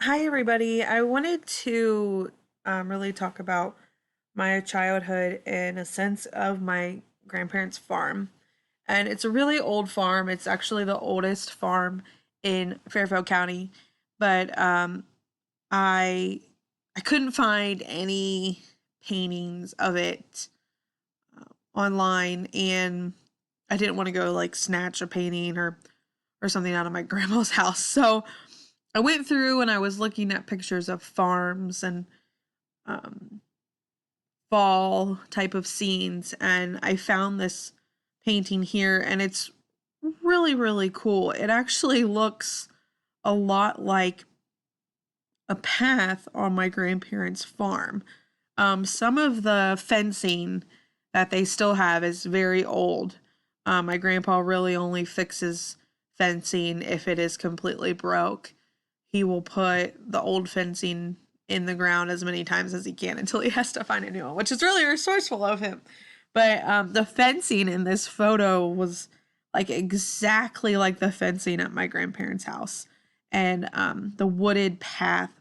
Hi, everybody. I wanted to really talk about my childhood in a sense of my grandparents' farm. And it's a really old farm. It's actually the oldest farm in Fairfield County. But I I couldn't find any paintings of it online, and I didn't want to go like snatch a painting or something out of my grandma's house. So I went through and I was looking at pictures of farms and um, fall type of scenes, and I found this painting here, and it's really, really cool. It actually looks a lot like a path on my grandparents' farm. Some of the fencing that they still have is very old. My grandpa really only fixes fencing if it is completely broke. He will put the old fencing in the ground as many times as he can until he has to find a new one, which is really resourceful of him. But the fencing in this photo was like exactly like the fencing at my grandparents' house. And the wooded path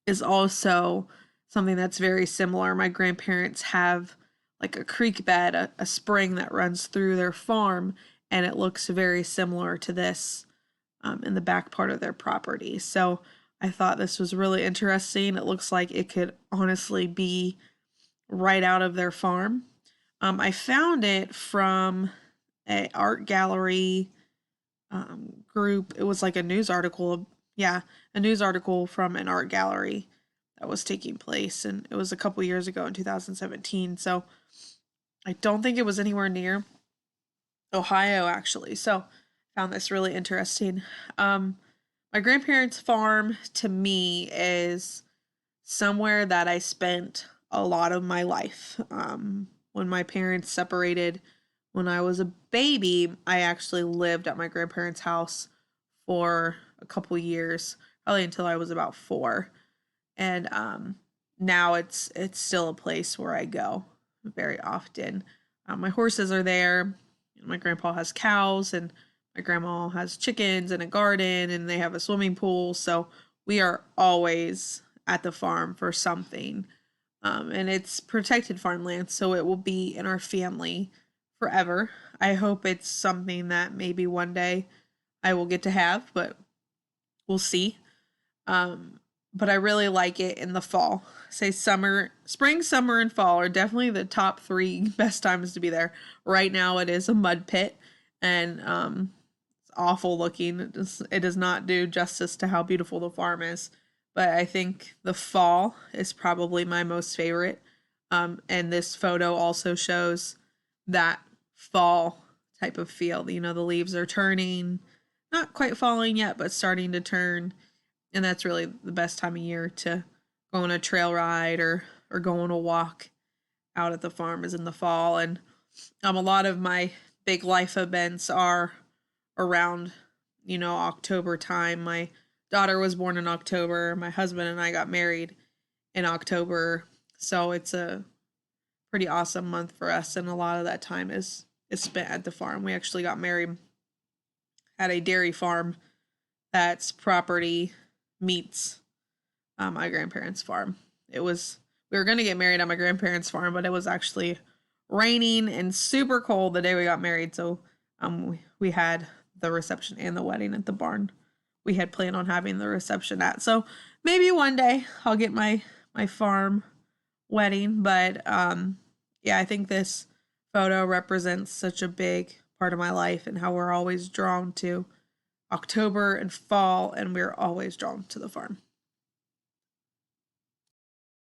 is also something that's very similar. My grandparents have like a creek bed, a spring that runs through their farm, and it looks very similar to this in the back part of their property. So I thought this was really interesting. It looks like it could honestly be right out of their farm. I found it from an art gallery group. It was like a news article. Yeah, a news article from an art gallery that was taking place, and it was a couple years ago in 2017. So I don't think it was anywhere near Ohio actually. So found this really interesting. My grandparents' farm to me is somewhere that I spent a lot of my life. When my parents separated when I was a baby, I actually lived at my grandparents' house for a couple years, probably until I was about 4. And now it's still a place where I go very often. My horses are there. My grandpa has cows, and my grandma has chickens and a garden, and they have a swimming pool. So we are always at the farm for something. And it's protected farmland, so it will be in our family forever. I hope it's something that maybe one day I will get to have, but we'll see. Um, but I really like it in the fall. Say summer, spring, summer, and fall are definitely the top 3 best times to be there. Right now, it is a mud pit, and it's awful looking. It does not do justice to how beautiful the farm is. But I think the fall is probably my most favorite. And this photo also shows that fall type of feel. You know, the leaves are turning, not quite falling yet, but starting to turn, and that's really the best time of year to go on a trail ride or go on a walk out at the farm is in the fall. And a lot of my big life events are around, October time. My daughter was born in October. My husband and I got married in October, so it's a pretty awesome month for us, and a lot of that time is spent at the farm. We actually got married at a dairy farm that's property meets my grandparents' farm. It was We were gonna get married at my grandparents' farm, but it was actually raining and super cold the day we got married, so we had the reception and the wedding at the barn. We had planned on having the reception at. So maybe one day I'll get my farm wedding, but yeah, I think this photo represents such a big part of my life and how we're always drawn to October and fall, and we're always drawn to the farm.